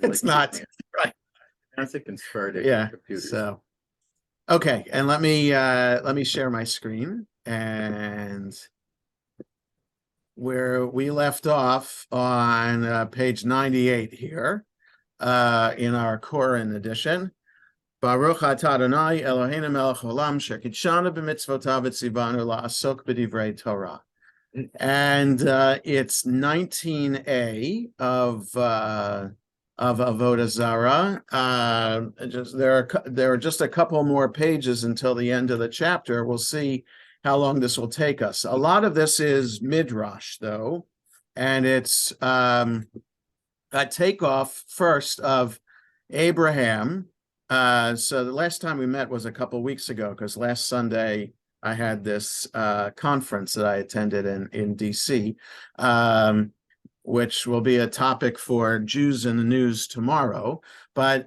It's not, right. That's a converted Yeah, computer. so, okay, and let me share my screen, and where we left off on page 98 here, in our Koran edition. Baruch atah Adonai Eloheinu melech haolam shekidshanu b'mitzvotav v'tzivanu la'asok b'divrei Torah. And it's 19a of Avodah Zarah. There are just a couple more pages until the end of the chapter. We'll see how long this will take us. A lot of this is midrash, though, and it's a takeoff first of Abraham. So the last time we met was a couple weeks ago, because last Sunday I had this conference that I attended in DC, which will be a topic for Jews in the News tomorrow. But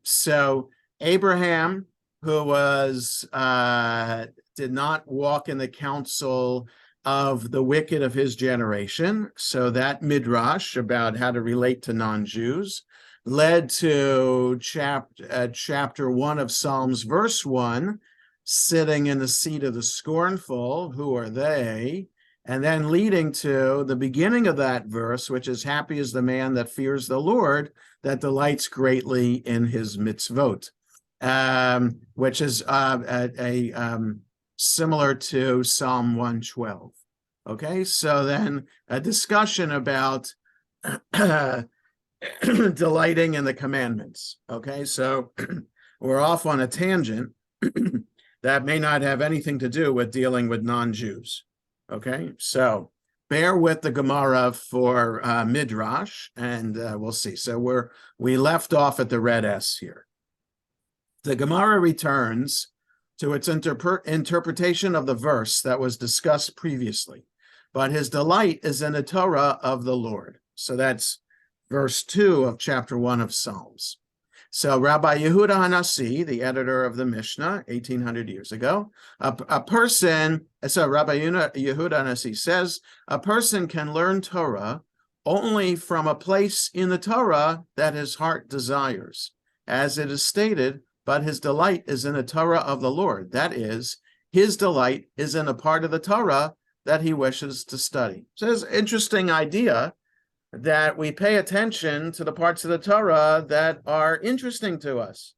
so Abraham, who was did not walk in the counsel of the wicked of his generation, so that midrash about how to relate to non-Jews led to chapter 1 of Psalms, verse 1, sitting in the seat of the scornful, who are they? And then leading to the beginning of that verse, which is, happy is the man that fears the Lord, that delights greatly in his mitzvot, which is similar to Psalm 112. Okay, so then a discussion about delighting in the commandments. Okay, so we're off on a tangent that may not have anything to do with dealing with non-Jews. Okay, so bear with the Gemara for midrash, and we'll see. So we left off at the red S here. The Gemara returns to its interpretation of the verse that was discussed previously, but his delight is in the Torah of the Lord. So that's verse 2 of chapter 1 of Psalms. So Rabbi Yehuda Hanassi, the editor of the Mishnah, 1800 years ago, Rabbi Yehuda Hanassi says, a person can learn Torah only from a place in the Torah that his heart desires. As it is stated, but his delight is in the Torah of the Lord. That is, his delight is in a part of the Torah that he wishes to study. So it's an interesting idea that we pay attention to the parts of the Torah that are interesting to us.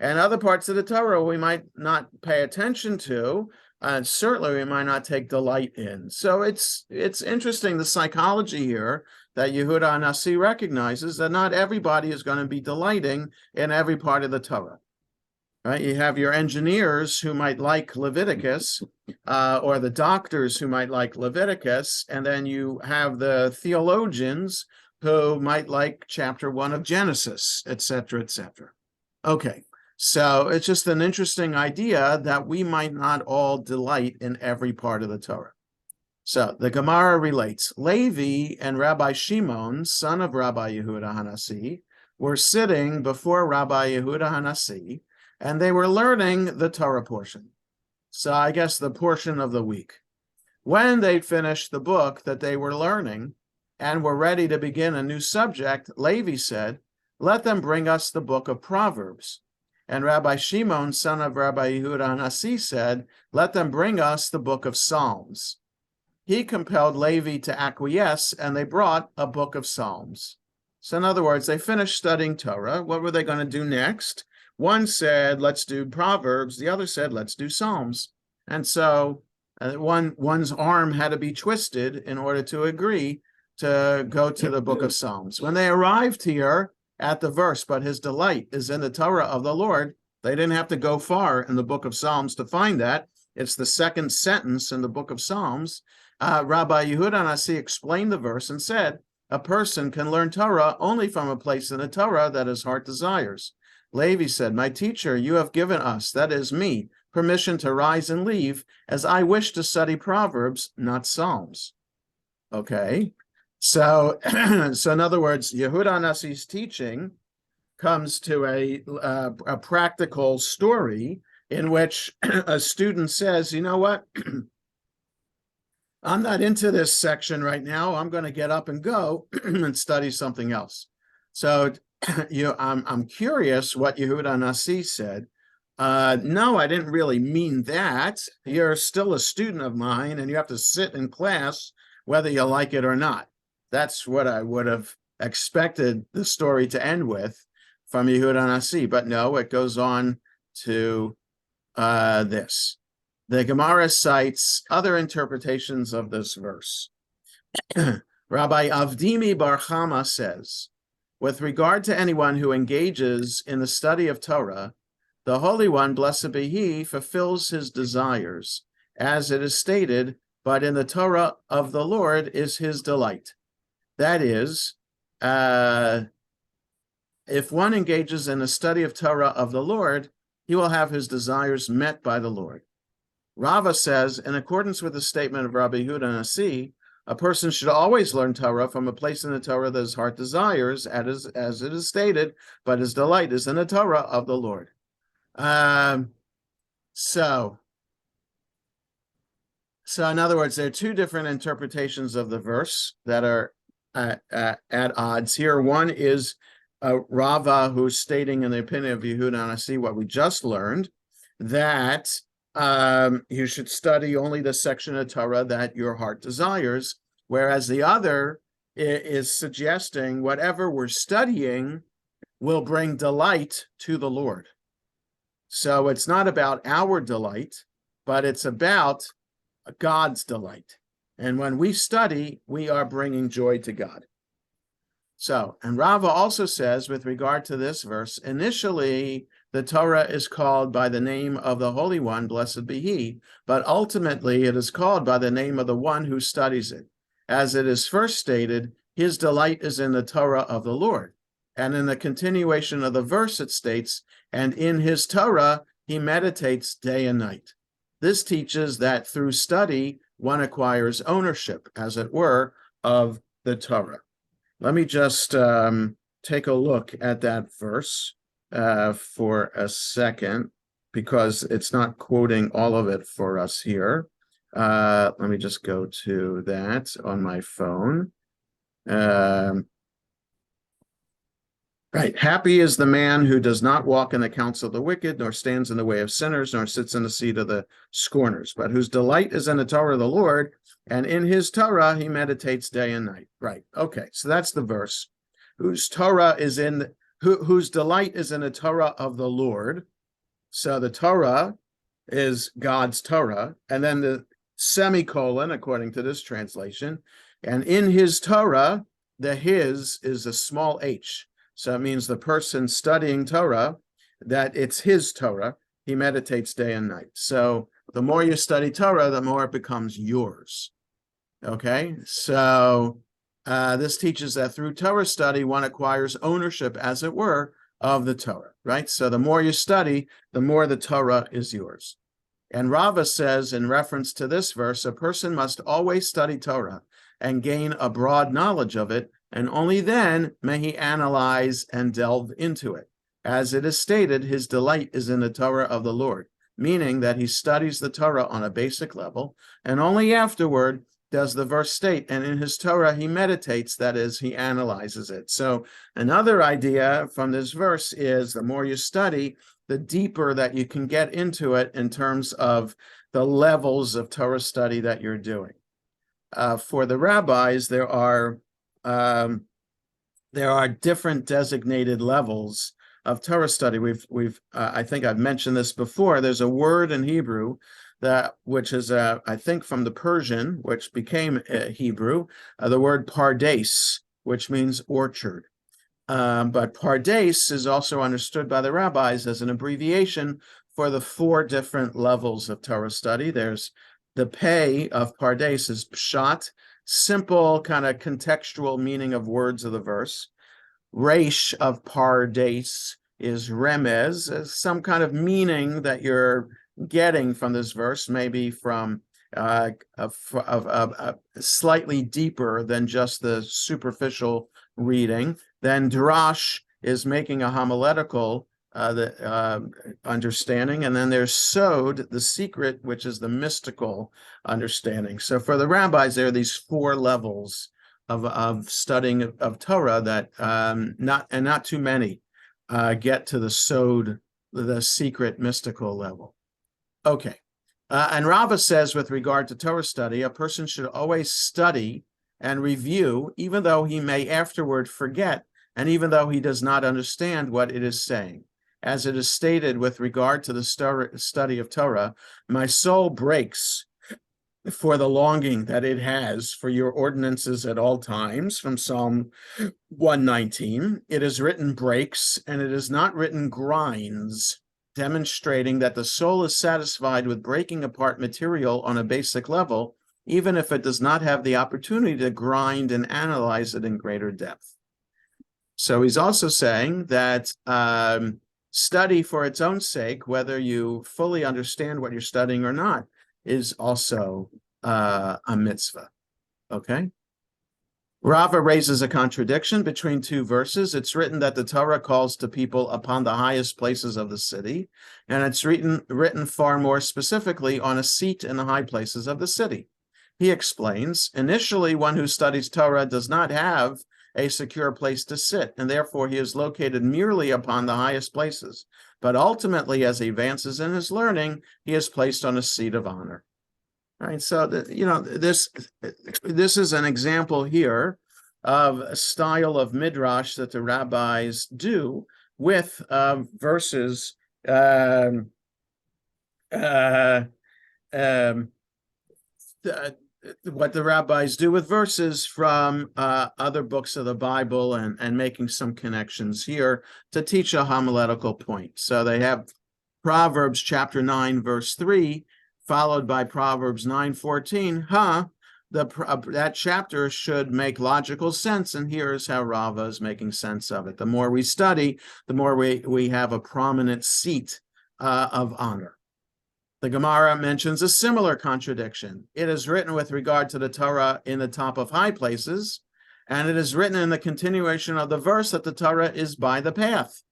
And other parts of the Torah we might not pay attention to, and certainly we might not take delight in. So it's interesting, the psychology here, that Yehuda Hanassi recognizes that not everybody is going to be delighting in every part of the Torah. Right? You have your engineers who might like Leviticus, or the doctors who might like Leviticus, and then you have the theologians who might like chapter 1 of Genesis, etc., etc. Okay, so it's just an interesting idea that we might not all delight in every part of the Torah. So the Gemara relates, Levi and Rabbi Shimon, son of Rabbi Yehuda Hanassi, were sitting before Rabbi Yehuda Hanassi, and they were learning the Torah portion. So I guess the portion of the week. When they finished the book that they were learning and were ready to begin a new subject, Levi said, let them bring us the book of Proverbs. And Rabbi Shimon, son of Rabbi Yehuda Hanassi, said, let them bring us the book of Psalms. He compelled Levi to acquiesce, and they brought a book of Psalms. So in other words, they finished studying Torah. What were they going to do next? One said, let's do Proverbs. The other said, let's do Psalms. And so one's arm had to be twisted in order to agree to go to the book of Psalms. When they arrived here at the verse, but his delight is in the Torah of the Lord, they didn't have to go far in the book of Psalms to find that. It's the second sentence in the book of Psalms. Rabbi Yehuda Hanassi explained the verse and said, a person can learn Torah only from a place in the Torah that his heart desires. Levi said, my teacher, you have given us, that is me, permission to rise and leave, as I wish to study Proverbs, not Psalms. Okay, so in other words, Yehuda Hanassi's teaching comes to a practical story in which a student says, you know what, I'm not into this section right now. I'm going to get up and go and study something else. So I'm curious what Yehuda Nasi said. No, I didn't really mean that. You're still a student of mine, and you have to sit in class whether you like it or not. That's what I would have expected the story to end with from Yehuda Nasi. But no, it goes on to this. The Gemara cites other interpretations of this verse. Rabbi Avdimi Bar Chama says, with regard to anyone who engages in the study of Torah, the Holy One, blessed be He, fulfills his desires, as it is stated, but in the Torah of the Lord is his delight. That is, if one engages in the study of Torah of the Lord, he will have his desires met by the Lord. Rava says, in accordance with the statement of Rabbi Yehuda Nasi, a person should always learn Torah from a place in the Torah that his heart desires, as it is stated, but his delight is in the Torah of the Lord. So in other words, there are two different interpretations of the verse that are at odds here. One is Rava, who's stating in the opinion of Yehuda Nasi what we just learned, that you should study only the section of Torah that your heart desires, whereas the other is suggesting whatever we're studying will bring delight to the Lord. So it's not about our delight, but it's about God's delight. And when we study, we are bringing joy to God. So, and Rava also says, with regard to this verse, initially, the Torah is called by the name of the Holy One, blessed be He, but ultimately it is called by the name of the one who studies it. As it is first stated, his delight is in the Torah of the Lord. And in the continuation of the verse, it states, and in his Torah, he meditates day and night. This teaches that through study, one acquires ownership, as it were, of the Torah. Let me just take a look at that verse for a second, because it's not quoting all of it for us here. Let me just go to that on my phone. Right. Happy is the man who does not walk in the counsel of the wicked, nor stands in the way of sinners, nor sits in the seat of the scorners, but whose delight is in the Torah of the Lord, and in his Torah he meditates day and night. Right. Okay. So that's the verse. Whose Torah is in, whose delight is in the Torah of the Lord. So the Torah is God's Torah, and then the semicolon, according to this translation, and in his Torah, the his is a small h. So it means the person studying Torah, that it's his Torah, he meditates day and night. So the more you study Torah, the more it becomes yours. Okay, so this teaches that through Torah study, one acquires ownership, as it were, of the Torah, right? So the more you study, the more the Torah is yours. And Rava says, in reference to this verse, a person must always study Torah and gain a broad knowledge of it, and only then may he analyze and delve into it. As it is stated, his delight is in the Torah of the Lord, meaning that he studies the Torah on a basic level, and only afterward does the verse state, and in his Torah he meditates, that is, he analyzes it. So another idea from this verse is the more you study, the deeper that you can get into it in terms of the levels of Torah study that you're doing. For the rabbis, there are different designated levels of Torah study. I think I've mentioned this before. There's a word in Hebrew which is I think from the Persian, which became Hebrew, the word pardes, which means orchard. But pardes is also understood by the rabbis as an abbreviation for the 4 different levels of Torah study. There's the pei of pardes is pshat, simple kind of contextual meaning of words of the verse. Resh of pardes is remez, some kind of meaning that you're getting from this verse, maybe from slightly deeper than just the superficial reading. Then drash is making a homiletical understanding, and then there's sod, the secret, which is the mystical understanding. So for the rabbis, there are these 4 levels of studying of Torah that not too many get to the sod, the secret mystical level. Okay. And Rava says, with regard to Torah study, a person should always study and review, even though he may afterward forget, and even though he does not understand what it is saying. As it is stated with regard to the study of Torah, my soul breaks for the longing that it has for your ordinances at all times, from Psalm 119. It is written breaks, and it is not written grinds, demonstrating that the soul is satisfied with breaking apart material on a basic level, even if it does not have the opportunity to grind and analyze it in greater depth. So he's also saying that study for its own sake, whether you fully understand what you're studying or not, is also a mitzvah. Okay? Rava raises a contradiction between two verses. It's written that the Torah calls to people upon the highest places of the city, and it's written far more specifically on a seat in the high places of the city. He explains, initially, one who studies Torah does not have a secure place to sit, and therefore he is located merely upon the highest places. But ultimately, as he advances in his learning, he is placed on a seat of honor. All right, so this is an example here of a style of midrash that the rabbis do with verses what the rabbis do with verses from other books of the Bible, and making some connections here to teach a homiletical point. So they have Proverbs chapter 9, verse 3, followed by Proverbs 9:14. That chapter should make logical sense, and here's how Rava is making sense of it. The more we study, the more we have a prominent seat of honor. The Gemara mentions a similar contradiction. It is written with regard to the Torah in the top of high places, and it is written in the continuation of the verse that the Torah is by the path.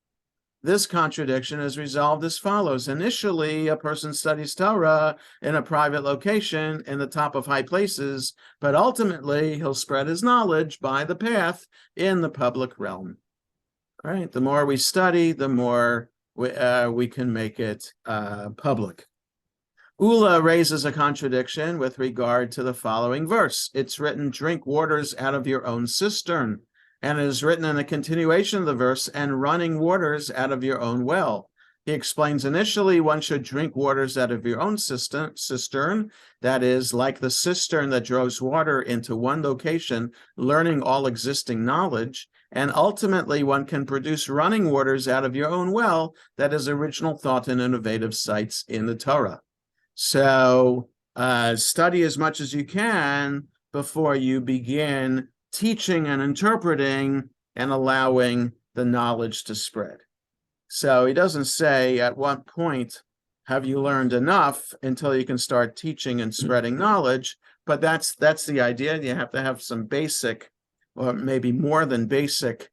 This contradiction is resolved as follows. Initially, a person studies Torah in a private location in the top of high places, but ultimately he'll spread his knowledge by the path in the public realm. All right, the more we study, the more we can make it public. Ula raises a contradiction with regard to the following verse. It's written, drink waters out of your own cistern. And it is written in the continuation of the verse, and running waters out of your own well. He explains, initially, one should drink waters out of your own cistern, that is, like the cistern that draws water into one location, learning all existing knowledge. And ultimately, one can produce running waters out of your own well, that is, original thought and innovative sights in the Torah. So study as much as you can before you begin teaching and interpreting and allowing the knowledge to spread. So he doesn't say at what point have you learned enough until you can start teaching and spreading knowledge, but that's the idea. You have to have some basic, or maybe more than basic,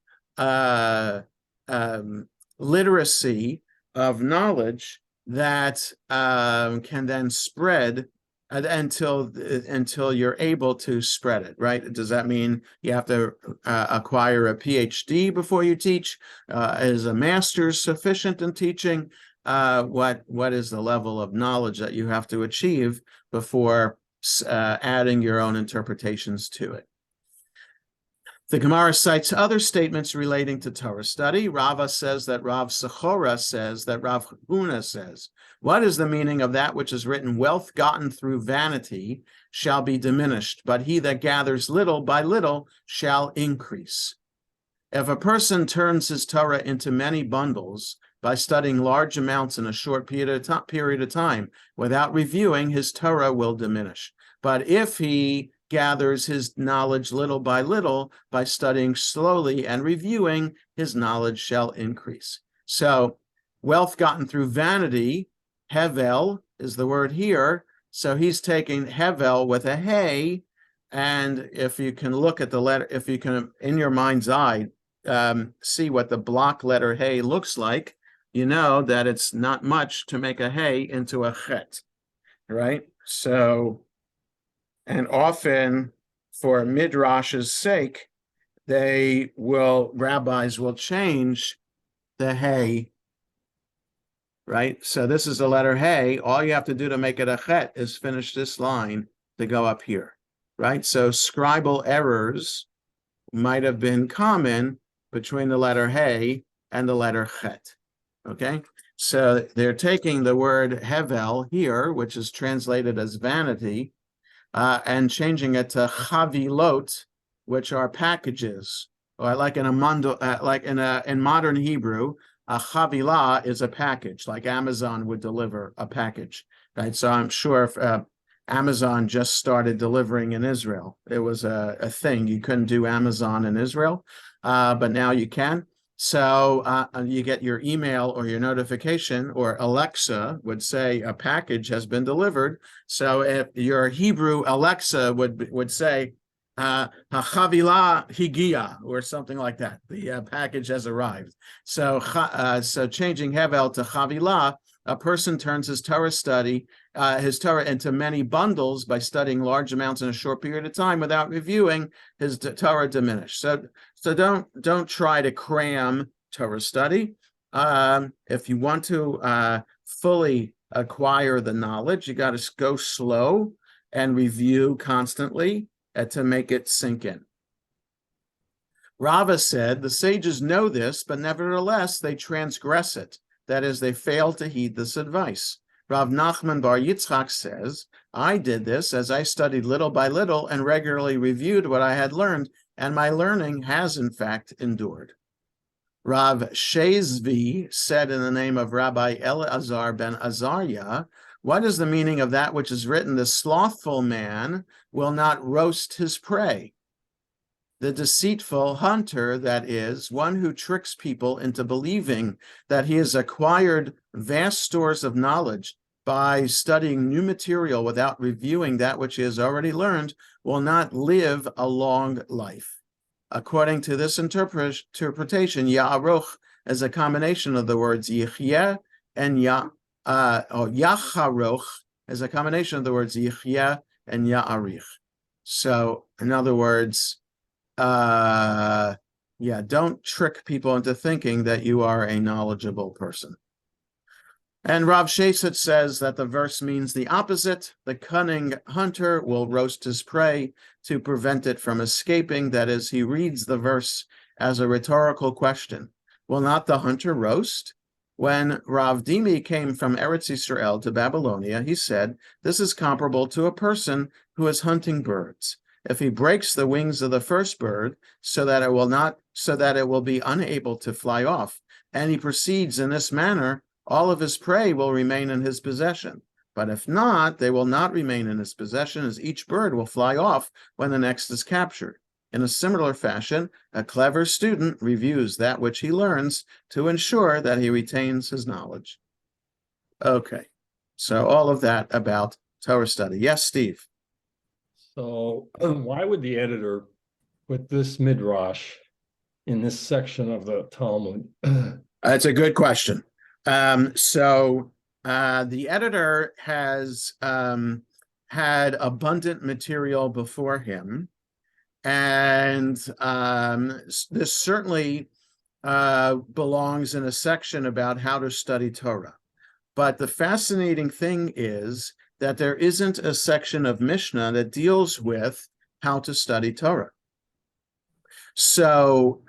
literacy of knowledge that can then spread until you're able to spread it, right? Does that mean you have to acquire a PhD before you teach? Is a master's sufficient in teaching? What is the level of knowledge that you have to achieve before adding your own interpretations to it? The Gemara cites other statements relating to Torah study. Rava says that Rav Sechora says that Rav Huna says, what is the meaning of that which is written, wealth gotten through vanity shall be diminished, but he that gathers little by little shall increase? If a person turns his Torah into many bundles by studying large amounts in a short period of time without reviewing, his Torah will diminish. But if he gathers his knowledge little by little by studying slowly and reviewing, his knowledge shall increase. So wealth gotten through vanity, hevel is the word here. So he's taking hevel with a hey, and if you can look at the letter, if you can in your mind's eye see what the block letter hey looks like, you know that it's not much to make a hey into a chet, right? So, and often for midrash's sake, rabbis will change the hey, right? So this is the letter hey. All you have to do to make it a chet is finish this line to go up here, right? So scribal errors might have been common between the letter hey and the letter chet, okay? So they're taking the word hevel here, which is translated as vanity, and changing it to chavilot, which are packages. Or like in in modern Hebrew, a chavilah is a package, like Amazon would deliver a package, right? So I'm sure if Amazon just started delivering in Israel, it was a thing. You couldn't do Amazon in Israel, but now you can. So you get your email or your notification, or Alexa would say a package has been delivered. So if your Hebrew Alexa would say, "Chavila higia," or something like that. The package has arrived. So changing hevel to chavila, a person turns his Torah into many bundles by studying large amounts in a short period of time without reviewing. His Torah diminished. So don't try to cram Torah study. If you want to fully acquire the knowledge, you got to go slow and review constantly to make it sink in. Rava said, the sages know this, but nevertheless they transgress it. That is, they fail to heed this advice. Rav Nachman Bar Yitzchak says, I did this as I studied little by little and regularly reviewed what I had learned, and my learning has in fact endured. Rav Shezvi said in the name of Rabbi Eleazar ben Azariah, what is the meaning of that which is written? The slothful man will not roast his prey. The deceitful hunter, that is, one who tricks people into believing that he has acquired vast stores of knowledge by studying new material without reviewing that which he has already learned, will not live a long life. According to this interpretation, Ya'aruch is a combination of the words Yichyeh and Yacharoch is a combination of the words Yichyeh and Ya'arich. So, in other words, don't trick people into thinking that you are a knowledgeable person. And Rav Sheshet says that the verse means the opposite. The cunning hunter will roast his prey to prevent it from escaping. That is, he reads the verse as a rhetorical question. Will not the hunter roast? When Rav Dimi came from Eretz Yisrael to Babylonia, he said, this is comparable to a person who is hunting birds. If he breaks the wings of the first bird so that it will be unable to fly off, and he proceeds in this manner, all of his prey will remain in his possession. But if not, they will not remain in his possession, as each bird will fly off when the next is captured. In a similar fashion, a clever student reviews that which he learns to ensure that he retains his knowledge. Okay, so all of that about Torah study. Yes, Steve? So why would the editor put this midrash in this section of the Talmud? That's a good question. The editor has had abundant material before him, and this certainly belongs in a section about how to study Torah. But the fascinating thing is that there isn't a section of Mishnah that deals with how to study Torah. So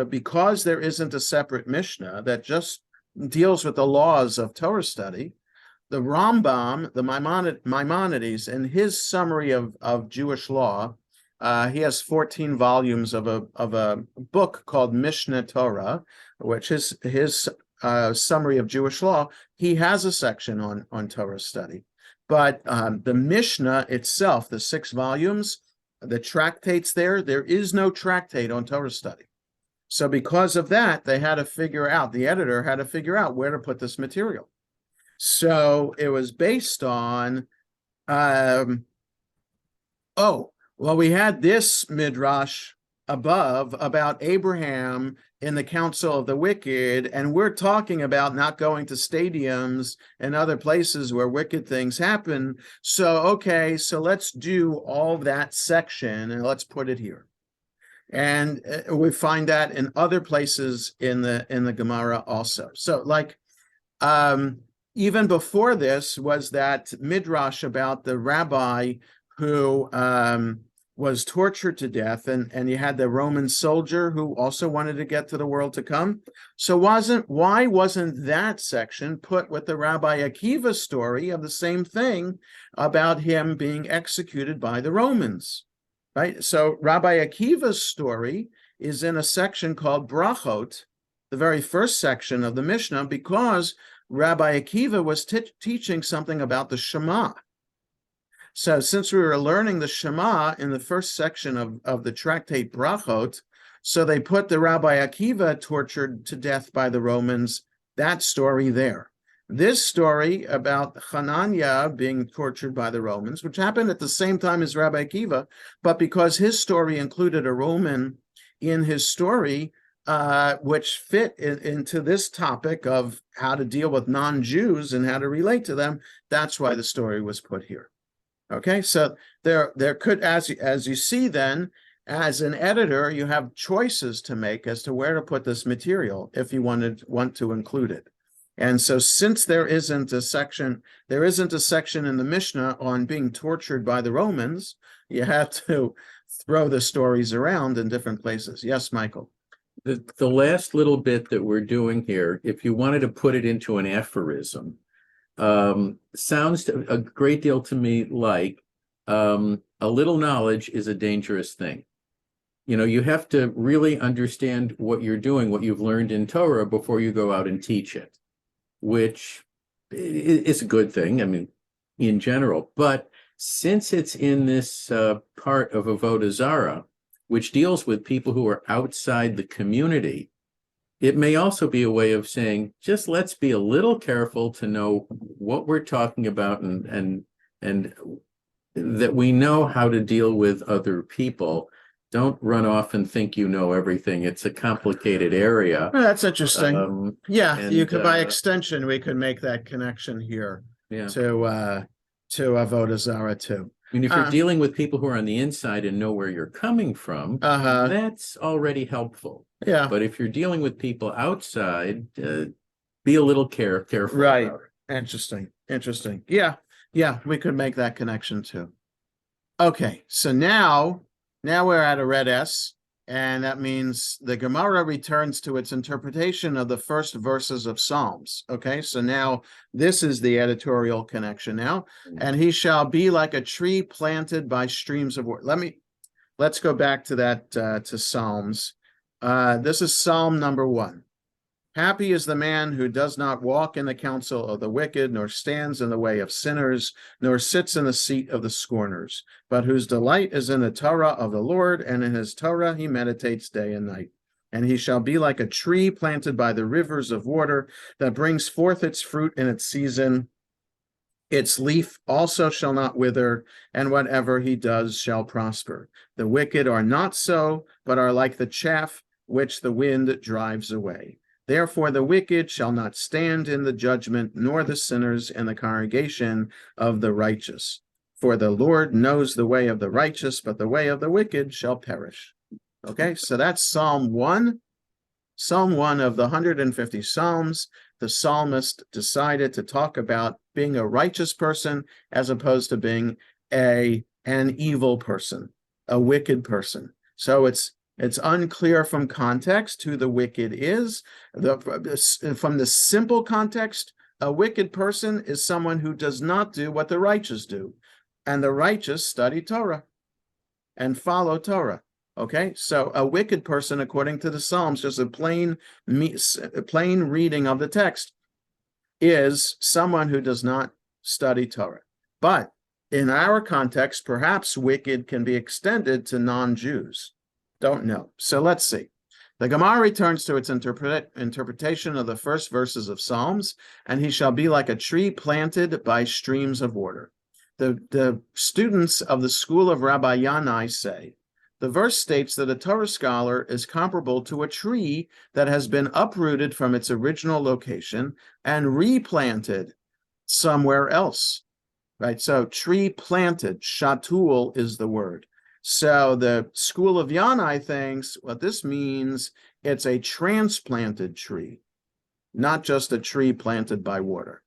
because there isn't a separate Mishnah that just deals with the laws of Torah study, the Rambam, the Maimonides, in his summary of Jewish law, he has 14 volumes of a book called Mishneh Torah, which is his summary of Jewish law. He has a section on Torah study. But the Mishnah itself, the 6 volumes, the tractates there is no tractate on Torah study. So because of that, the editor had to figure out where to put this material. So it was based on, we had this midrash above about Abraham in the council of the wicked, and we're talking about not going to stadiums and other places where wicked things happen. So, okay, so let's do all that section and let's put it here. And we find that in other places in the Gemara also. So, like, even before this was that midrash about the rabbi who was tortured to death, and you had the Roman soldier who also wanted to get to the world to come. So why wasn't that section put with the Rabbi Akiva story of the same thing about him being executed by the Romans, right? So Rabbi Akiva's story is in a section called Brachot, the very first section of the Mishnah, because Rabbi Akiva was teaching something about the Shema. So since we were learning the Shema in the first section of the tractate Brachot, so they put the Rabbi Akiva tortured to death by the Romans, that story there. This story about Hananiah being tortured by the Romans, which happened at the same time as Rabbi Akiva, but because his story included a Roman in his story, which fit into this topic of how to deal with non-Jews and how to relate to them, that's why the story was put here. Okay, so there could, as you see then, as an editor, you have choices to make as to where to put this material if you want to include it. And so since there isn't a section in the Mishnah on being tortured by the Romans, you have to throw the stories around in different places. Yes, Michael. The last little bit that we're doing here, if you wanted to put it into an aphorism, sounds a great deal to me like a little knowledge is a dangerous thing. You know, you have to really understand what you're doing, what you've learned in Torah before you go out and teach it, which is a good thing, I mean, in general. But since it's in this part of Avodah Zarah, which deals with people who are outside the community, it may also be a way of saying, just let's be a little careful to know what we're talking about and that we know how to deal with other people. Don't run off and think you know everything. It's a complicated area. Well, that's interesting. You could, by by extension, we could make that connection here yeah. to Avodah Zarah too. I mean, if you're dealing with people who are on the inside and know where you're coming from, that's already helpful. Yeah. But if you're dealing with people outside, be a little careful. Right. About it. Interesting. Yeah, we could make that connection too. Okay, so now we're at a red S, and that means the Gemara returns to its interpretation of the first verses of Psalms. Okay, so now this is the editorial connection now. And he shall be like a tree planted by streams of water. Let's go back to that, to Psalms. This is Psalm number 1. Happy is the man who does not walk in the counsel of the wicked, nor stands in the way of sinners, nor sits in the seat of the scorners, but whose delight is in the Torah of the Lord, and in his Torah he meditates day and night. And he shall be like a tree planted by the rivers of water, that brings forth its fruit in its season. Its leaf also shall not wither, and whatever he does shall prosper. The wicked are not so, but are like the chaff which the wind drives away. Therefore the wicked shall not stand in the judgment, nor the sinners in the congregation of the righteous. For the Lord knows the way of the righteous, but the way of the wicked shall perish. Okay, so that's Psalm 1. Psalm 1 of the 150 Psalms. The psalmist decided to talk about being a righteous person as opposed to being an evil person, a wicked person. So it's unclear from context who the wicked is. From the simple context, a wicked person is someone who does not do what the righteous do. And the righteous study Torah and follow Torah. Okay, so a wicked person, according to the Psalms, just a plain reading of the text, is someone who does not study Torah. But in our context, perhaps wicked can be extended to non-Jews. Don't know. So let's see. The Gemara returns to its interpretation of the first verses of Psalms, and he shall be like a tree planted by streams of water. The students of the school of Rabbi Yanai say The verse states that a Torah scholar is comparable to a tree that has been uprooted from its original location and replanted somewhere else, right? So tree planted, shatul is the word. So the school of Yanai thinks what this means, it's a transplanted tree, not just a tree planted by water.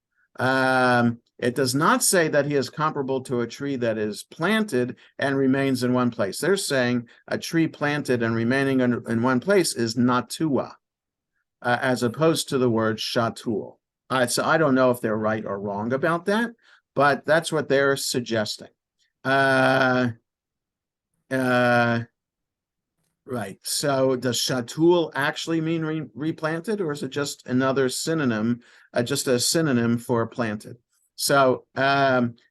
It does not say that he is comparable to a tree that is planted and remains in one place. They're saying a tree planted and remaining in one place is natua, as opposed to the word shatul. So I don't know if they're right or wrong about that, but that's what they're suggesting. Right. So does shatul actually mean replanted, or is it just another synonym, just a synonym for planted? So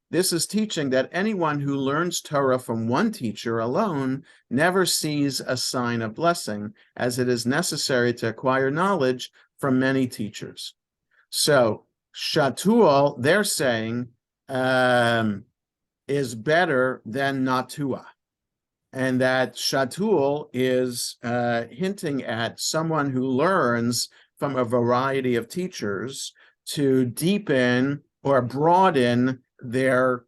this is teaching that anyone who learns Torah from one teacher alone never sees a sign of blessing, as it is necessary to acquire knowledge from many teachers. So shatul, they're saying, is better than natua. And that shatul is hinting at someone who learns from a variety of teachers to deepen or broaden their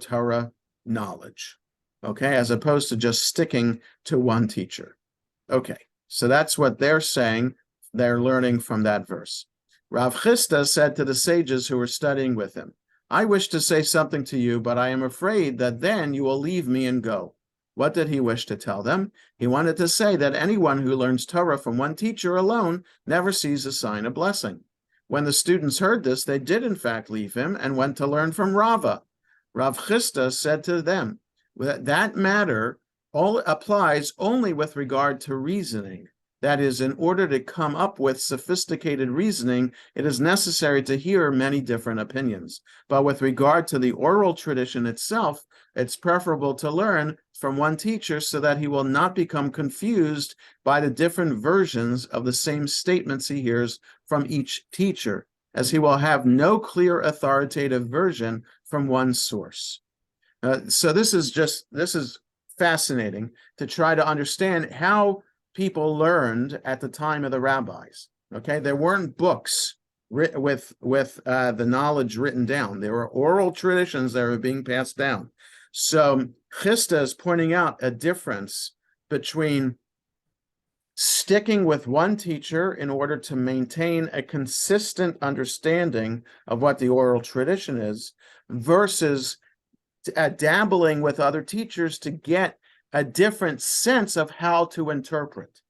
Torah knowledge, okay, as opposed to just sticking to one teacher. Okay, so that's what they're saying. They're learning from that verse. Rav Chisda said to the sages who were studying with him, I wish to say something to you, but I am afraid that then you will leave me and go. What did he wish to tell them? He wanted to say that anyone who learns Torah from one teacher alone never sees a sign of blessing. When the students heard this, they did in fact leave him and went to learn from Rava. Rav Chisda said to them, that matter all applies only with regard to reasoning. That is, in order to come up with sophisticated reasoning, it is necessary to hear many different opinions. But with regard to the oral tradition itself, it's preferable to learn from one teacher so that he will not become confused by the different versions of the same statements he hears from each teacher, as he will have no clear authoritative version from one source. So this is fascinating to try to understand how people learned at the time of the rabbis. Okay, there weren't books with the knowledge written down. There were oral traditions that were being passed down. So Chisda is pointing out a difference between sticking with one teacher in order to maintain a consistent understanding of what the oral tradition is versus dabbling with other teachers to get a different sense of how to interpret.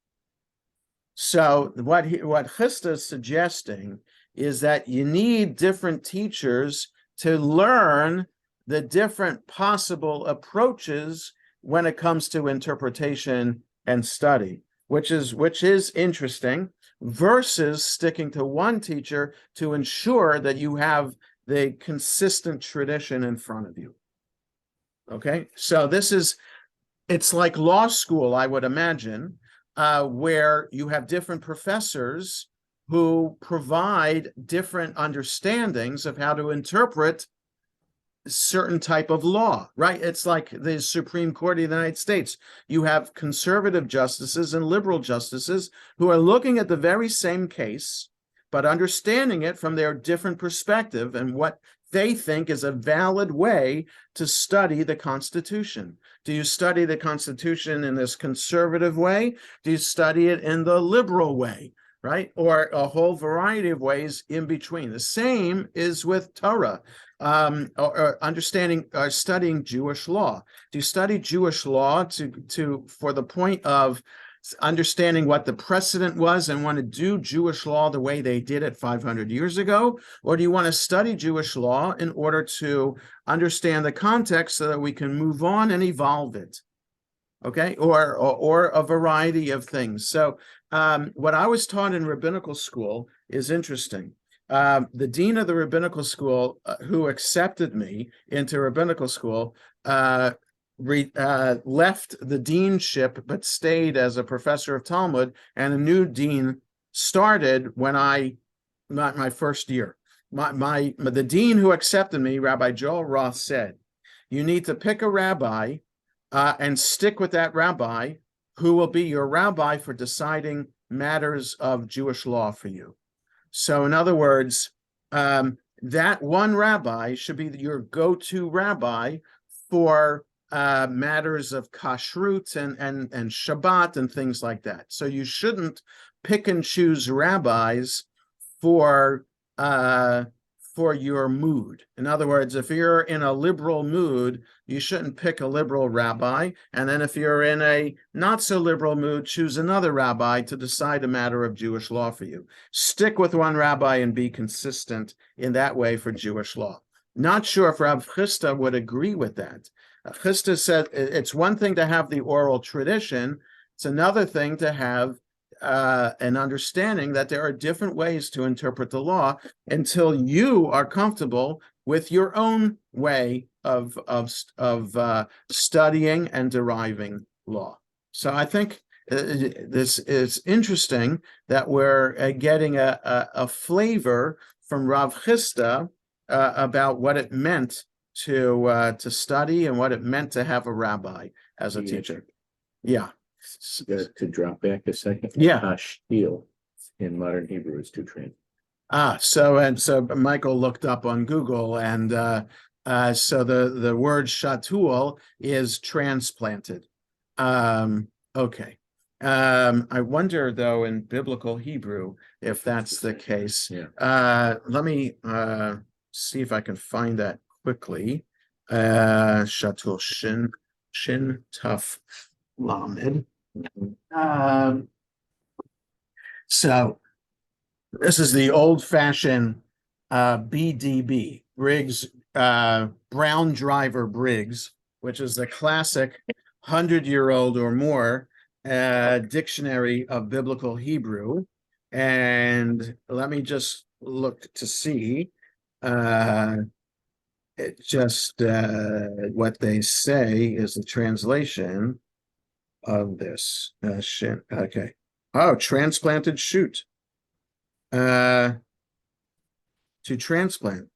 So what Chisda is suggesting is that you need different teachers to learn the different possible approaches when it comes to interpretation and study, which is interesting, versus sticking to one teacher to ensure that you have the consistent tradition in front of you. Okay, so it's like law school, I would imagine, where you have different professors who provide different understandings of how to interpret certain type of law, right? It's like the Supreme Court of the United States. You have conservative justices and liberal justices who are looking at the very same case, but understanding it from their different perspective and what they think is a valid way to study the Constitution. Do you study the Constitution in this conservative way? Do you study it in the liberal way, right? Or a whole variety of ways in between. The same is with Torah, or understanding or studying Jewish law. Do you study Jewish law for the point of understanding what the precedent was and want to do Jewish law the way they did it 500 years ago? Or do you want to study Jewish law in order to understand the context so that we can move on and evolve it? Okay, or a variety of things. So what I was taught in rabbinical school is interesting. The dean of the rabbinical school who accepted me into rabbinical school left the deanship but stayed as a professor of Talmud, and a new dean started when my first year. The dean who accepted me, Rabbi Joel Roth, said, you need to pick a rabbi and stick with that rabbi who will be your rabbi for deciding matters of Jewish law for you. So in other words, that one rabbi should be your go-to rabbi for matters of kashrut and Shabbat and things like that. So you shouldn't pick and choose rabbis for your mood. In other words, if you're in a liberal mood, you shouldn't pick a liberal rabbi. And then if you're in a not so liberal mood, choose another rabbi to decide a matter of Jewish law for you. Stick with one rabbi and be consistent in that way for Jewish law. Not sure if Rav Chisda would agree with that. Chisda said it's one thing to have the oral tradition. It's another thing to have an understanding that there are different ways to interpret the law until you are comfortable with your own way of studying and deriving law. So I think this is interesting that we're getting a flavor from Rav Chisda about what it meant to study and what it meant to have a rabbi as a teacher. Yeah. To drop back a second. Yeah. Shtil in modern Hebrew is to train. So Michael looked up on Google, and so the word shatul is transplanted. Okay. I wonder though in biblical Hebrew if that's the case. Yeah. Let me see if I can find that quickly. Shatul shin tuf lamed. So this is the old-fashioned BDB, Briggs, Brown Driver Briggs, which is the classic 100-year-old or more dictionary of biblical Hebrew. And let me just look to see it just what they say is the translation of this. Okay. Oh, transplanted shoot. To transplant.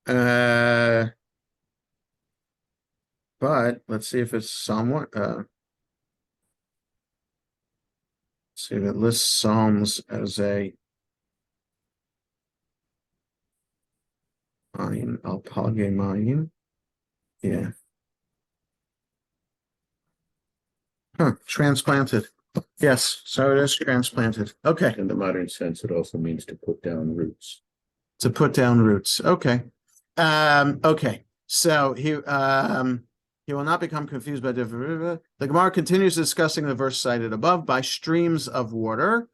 But let's see if it's somewhat see if it lists Psalms as a alpage. Yeah. Transplanted. Yes, so it is transplanted. Okay. In the modern sense, it also means to put down roots. To put down roots. Okay. Okay. So he will not become confused by different. The Gemara continues discussing the verse cited above by streams of water.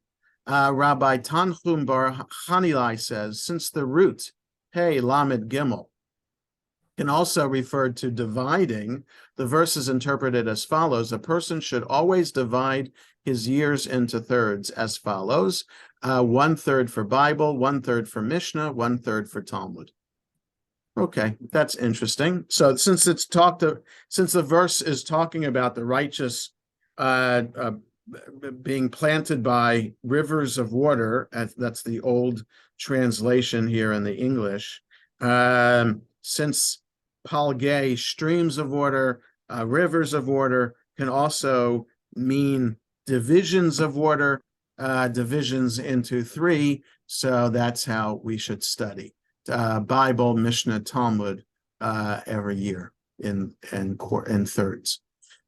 Rabbi Tanchum Bar Hanilai says, since the root, hey, Lamed Gimel, can also refer to dividing, the verse is interpreted as follows. A person should always divide his years into thirds as follows. 1/3 for Bible, 1/3 for Mishnah, 1/3 for Talmud. Okay, that's interesting. So since the verse is talking about the righteous being planted by rivers of water, that's the old translation here in the English. Since palgay, streams of water, rivers of water, can also mean divisions of water, divisions into three. So that's how we should study Bible, Mishnah, Talmud every year in thirds.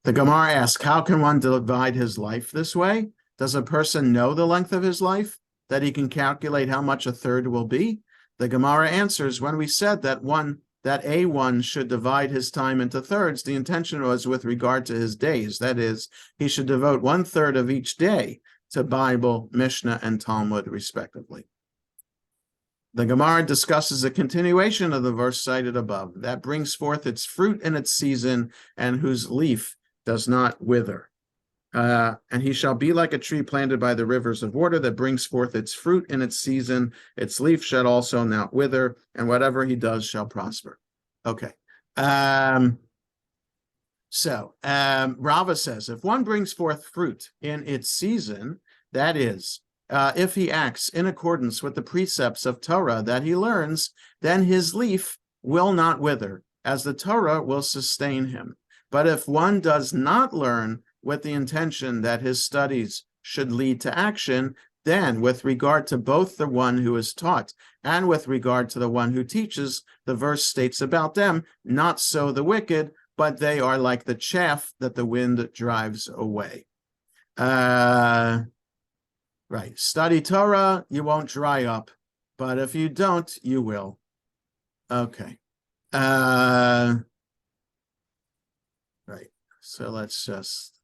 The Gemara asks, how can one divide his life this way? Does a person know the length of his life that he can calculate how much a third will be? The Gemara answers, when we said that A1 should divide his time into thirds, the intention was with regard to his days. That is, he should devote 1/3 of each day to Bible, Mishnah, and Talmud, respectively. The Gemara discusses a continuation of the verse cited above, that brings forth its fruit in its season and whose leaf does not wither. And he shall be like a tree planted by the rivers of water that brings forth its fruit in its season. Its leaf shall also not wither, and whatever he does shall prosper. Okay. So Rava says, if one brings forth fruit in its season, that is, if he acts in accordance with the precepts of Torah that he learns, then his leaf will not wither, as the Torah will sustain him. But if one does not learn with the intention that his studies should lead to action, then with regard to both the one who is taught and with regard to the one who teaches, the verse states about them, not so the wicked, but they are like the chaff that the wind drives away. Right. Study Torah, you won't dry up, but if you don't, you will. Okay. Right. So let's just.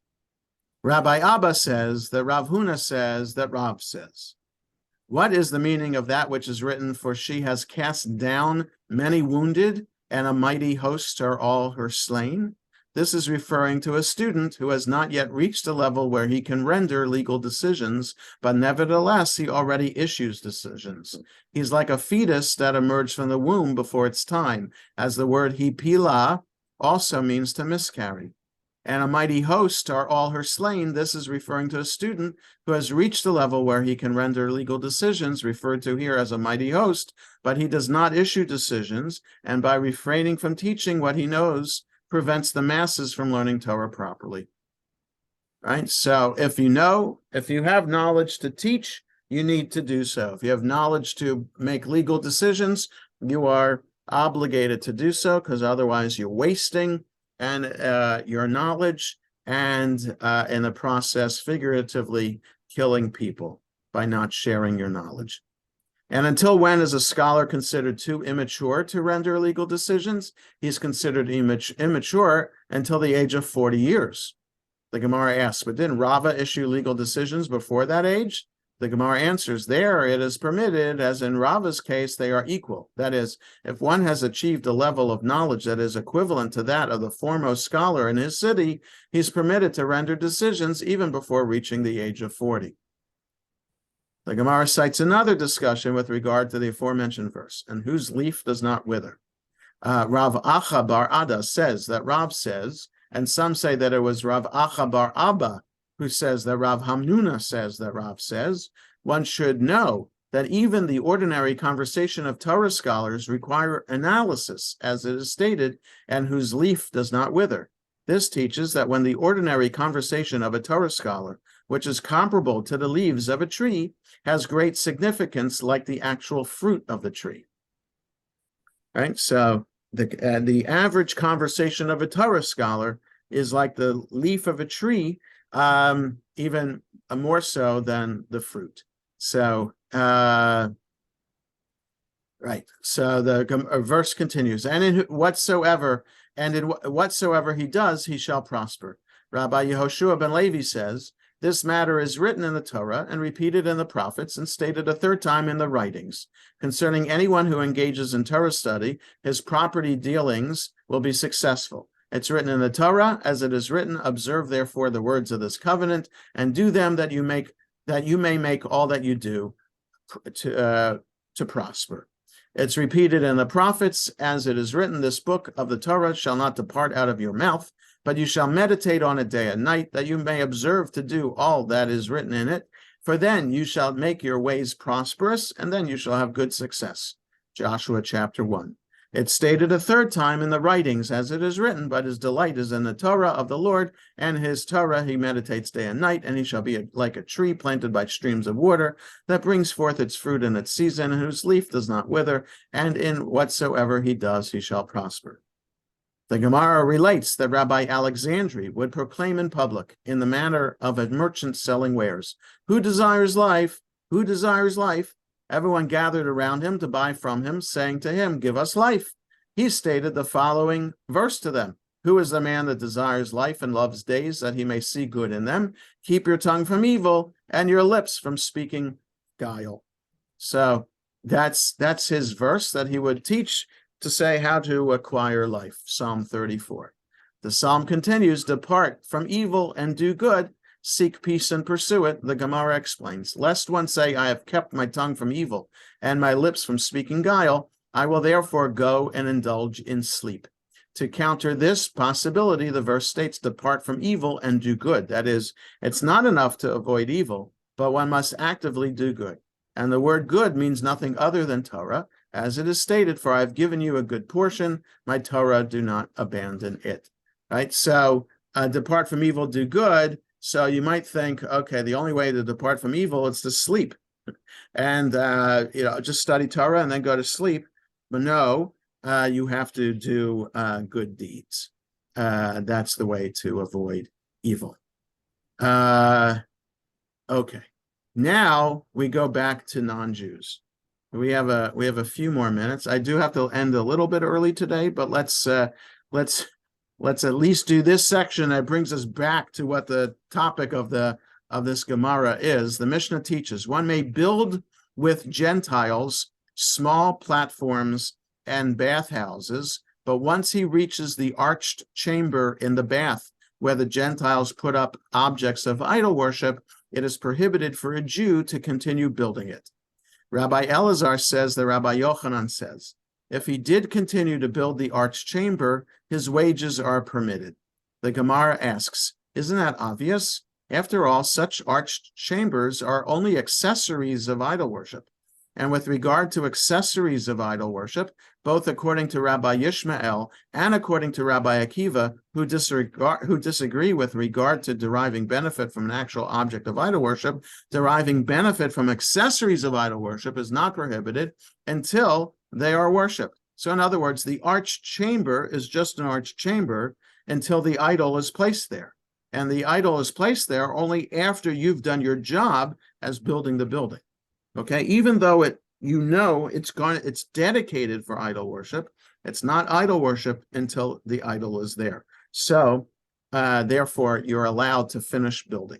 Rabbi Abba says that Rav Huna says that Rav says. What is the meaning of that which is written? For she has cast down many wounded, and a mighty host are all her slain. This is referring to a student who has not yet reached a level where he can render legal decisions, but nevertheless he already issues decisions. He's like a fetus that emerged from the womb before its time, as the word hipila also means to miscarry. And a mighty host are all her slain. This is referring to a student who has reached a level where he can render legal decisions, referred to here as a mighty host, but he does not issue decisions, and by refraining from teaching what he knows, prevents the masses from learning Torah properly. Right? So if you have knowledge to teach, you need to do so. If you have knowledge to make legal decisions, you are obligated to do so, because otherwise you're wasting your knowledge and in the process figuratively killing people by not sharing your knowledge. And until when is a scholar considered too immature to render legal decisions? He's considered immature until the age of 40 years. The Gemara asks, but didn't Rava issue legal decisions before that age? The Gemara answers, there it is permitted, as in Rava's case, they are equal. That is, if one has achieved a level of knowledge that is equivalent to that of the foremost scholar in his city, he's permitted to render decisions even before reaching the age of 40. The Gemara cites another discussion with regard to the aforementioned verse, and whose leaf does not wither. Rav Acha bar Ada says that Rav says, and some say that it was Rav Acha bar Abba who says that Rav Hamnuna says that Rav says. One should know that even the ordinary conversation of Torah scholars require analysis, as it is stated, and whose leaf does not wither. This teaches that when the ordinary conversation of a Torah scholar, which is comparable to the leaves of a tree, has great significance like the actual fruit of the tree. Right? So the average conversation of a Torah scholar is like the leaf of a tree, even more so than the fruit. So, right. So the verse continues, and in whatsoever he does, he shall prosper. Rabbi Yehoshua ben Levi says, this matter is written in the Torah and repeated in the prophets and stated a third time in the writings. Concerning anyone who engages in Torah study, his property dealings will be successful. It's written in the Torah, as it is written, observe therefore the words of this covenant, and do them that you may make all that you do to prosper. It's repeated in the prophets, as it is written, this book of the Torah shall not depart out of your mouth, but you shall meditate on it day and night, that you may observe to do all that is written in it. For then you shall make your ways prosperous, and then you shall have good success. Joshua chapter 1. It's stated a third time in the writings, as it is written, but his delight is in the Torah of the Lord, and his Torah he meditates day and night, and he shall be like a tree planted by streams of water, that brings forth its fruit in its season, and whose leaf does not wither, and in whatsoever he does he shall prosper. The Gemara relates that Rabbi Alexandri would proclaim in public, in the manner of a merchant selling wares, who desires life? Who desires life? Everyone gathered around him to buy from him, saying to him, give us life. He stated the following verse to them. Who is the man that desires life and loves days, that he may see good in them? Keep your tongue from evil and your lips from speaking guile. So that's his verse that he would teach to say how to acquire life. Psalm 34. The psalm continues, depart from evil and do good. Seek peace and pursue it. The Gemara explains, lest one say, I have kept my tongue from evil and my lips from speaking guile, I will therefore go and indulge in sleep. To counter this possibility, the verse states, depart from evil and do good. That is, it's not enough to avoid evil, but one must actively do good. And the word good means nothing other than Torah, as it is stated, for I have given you a good portion, my Torah, do not abandon it. right? So depart from evil, do good. So you might think, okay, the only way to depart from evil is to sleep and just study Torah and then go to sleep. But no, you have to do good deeds. That's the way to avoid evil. Okay. Now we go back to non-Jews. We have a few more minutes. I do have to end a little bit early today, but let's at least do this section that brings us back to what the topic of this Gemara is. The Mishnah teaches one may build with Gentiles small platforms and bathhouses, but once he reaches the arched chamber in the bath where the Gentiles put up objects of idol worship, it is prohibited for a Jew to continue building it. Rabbi Elazar says that Rabbi Yochanan says, if he did continue to build the arched chamber, his wages are permitted. The Gemara asks, isn't that obvious? After all, such arched chambers are only accessories of idol worship. And with regard to accessories of idol worship, both according to Rabbi Yishmael and according to Rabbi Akiva, who disagree with regard to deriving benefit from an actual object of idol worship, deriving benefit from accessories of idol worship is not prohibited until they are worshipped. So in other words, the arched chamber is just an arched chamber until the idol is placed there. And the idol is placed there only after you've done your job as building the building. Okay, even though it's dedicated for idol worship, it's not idol worship until the idol is there. So, therefore, you're allowed to finish building.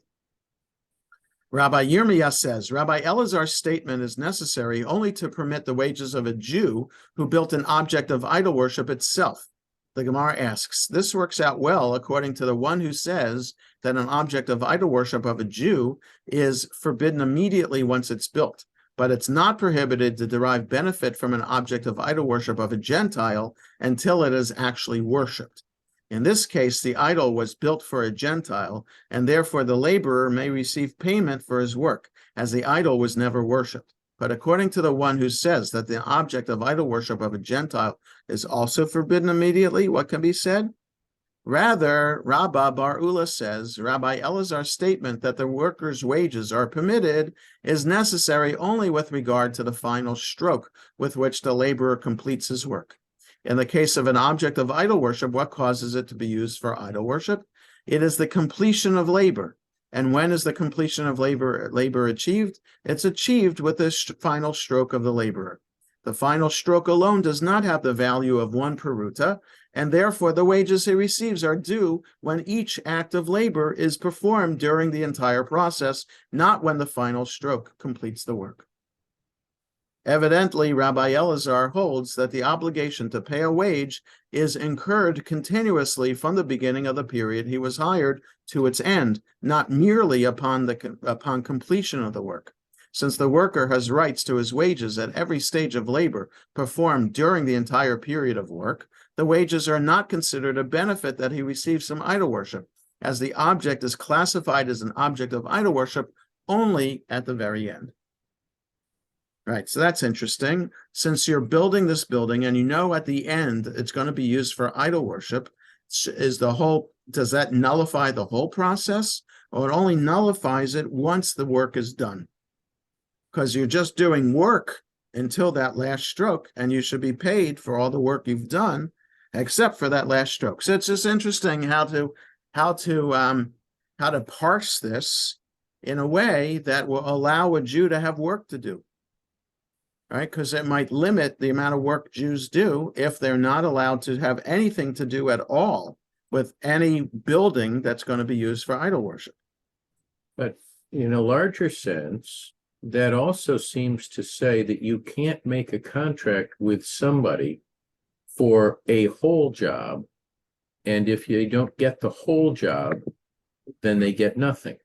Rabbi Yirmiyah says, Rabbi Elazar's statement is necessary only to permit the wages of a Jew who built an object of idol worship itself. The Gemara asks, this works out well according to the one who says that an object of idol worship of a Jew is forbidden immediately once it's built, but it's not prohibited to derive benefit from an object of idol worship of a Gentile until it is actually worshipped. In this case, the idol was built for a Gentile, and therefore the laborer may receive payment for his work, as the idol was never worshipped. But according to the one who says that the object of idol worship of a Gentile is also forbidden immediately, what can be said? Rather, Rabbah Bar Ula says, Rabbi Elazar's statement that the worker's wages are permitted is necessary only with regard to the final stroke with which the laborer completes his work. In the case of an object of idol worship, what causes it to be used for idol worship? It is the completion of labor. And when is the completion of labor achieved? It's achieved with the final stroke of the laborer. The final stroke alone does not have the value of one peruta, and therefore the wages he receives are due when each act of labor is performed during the entire process, not when the final stroke completes the work. Evidently, Rabbi Elazar holds that the obligation to pay a wage is incurred continuously from the beginning of the period he was hired to its end, not merely upon completion of the work. Since the worker has rights to his wages at every stage of labor performed during the entire period of work, the wages are not considered a benefit that he receives from idol worship, as the object is classified as an object of idol worship only at the very end. Right, so that's interesting. Since you're building this building and you know at the end it's going to be used for idol worship, does that nullify the whole process? Or it only nullifies it once the work is done? Because you're just doing work until that last stroke, and you should be paid for all the work you've done, except for that last stroke. So it's just interesting how to parse this in a way that will allow a Jew to have work to do. Right, because it might limit the amount of work Jews do if they're not allowed to have anything to do at all with any building that's going to be used for idol worship. But in a larger sense, that also seems to say that you can't make a contract with somebody for a whole job, and if you don't get the whole job, then they get nothing.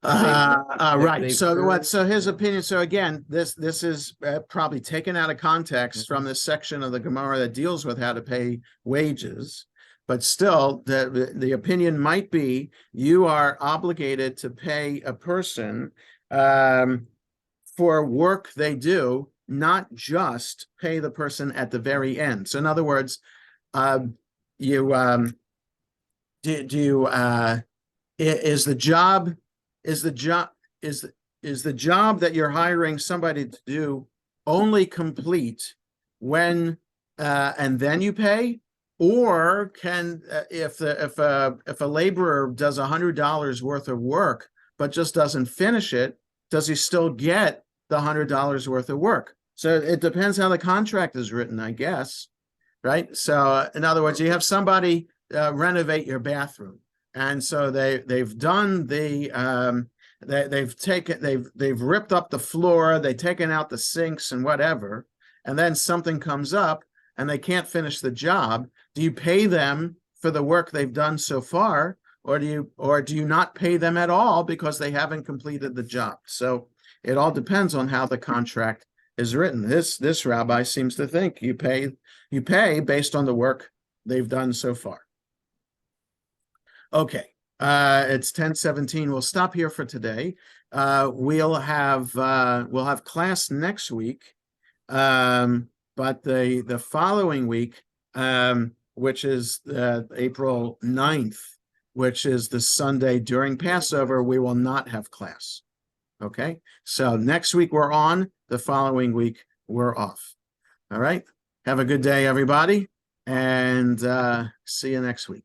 Right. So his opinion. So again, this is probably taken out of context from this section of the Gemara that deals with how to pay wages. But still, the opinion might be you are obligated to pay a person for work they do, not just pay the person at the very end. So in other words, you do you is the job is the job is the job that you're hiring somebody to do only complete when and then you pay, or can if a laborer does $100 worth of work but just doesn't finish it, does he still get the $100 worth of work? So it depends how the contract is written, I guess, right? So in other words, you have somebody renovate your bathroom, and so they've done the they've ripped up the floor, they've taken out the sinks and whatever, and then something comes up and they can't finish the job. Do you pay them for the work they've done so far, or do you not pay them at all because they haven't completed the job? So it all depends on how the contract is written. This rabbi seems to think you pay based on the work they've done so far. Okay, it's 10:17. We'll stop here for today. We'll have class next week, but the following week, which is April 9th, which is the Sunday during Passover, we will not have class. Okay, so next week we're on, the following week we're off. All right, have a good day, everybody, and see you next week.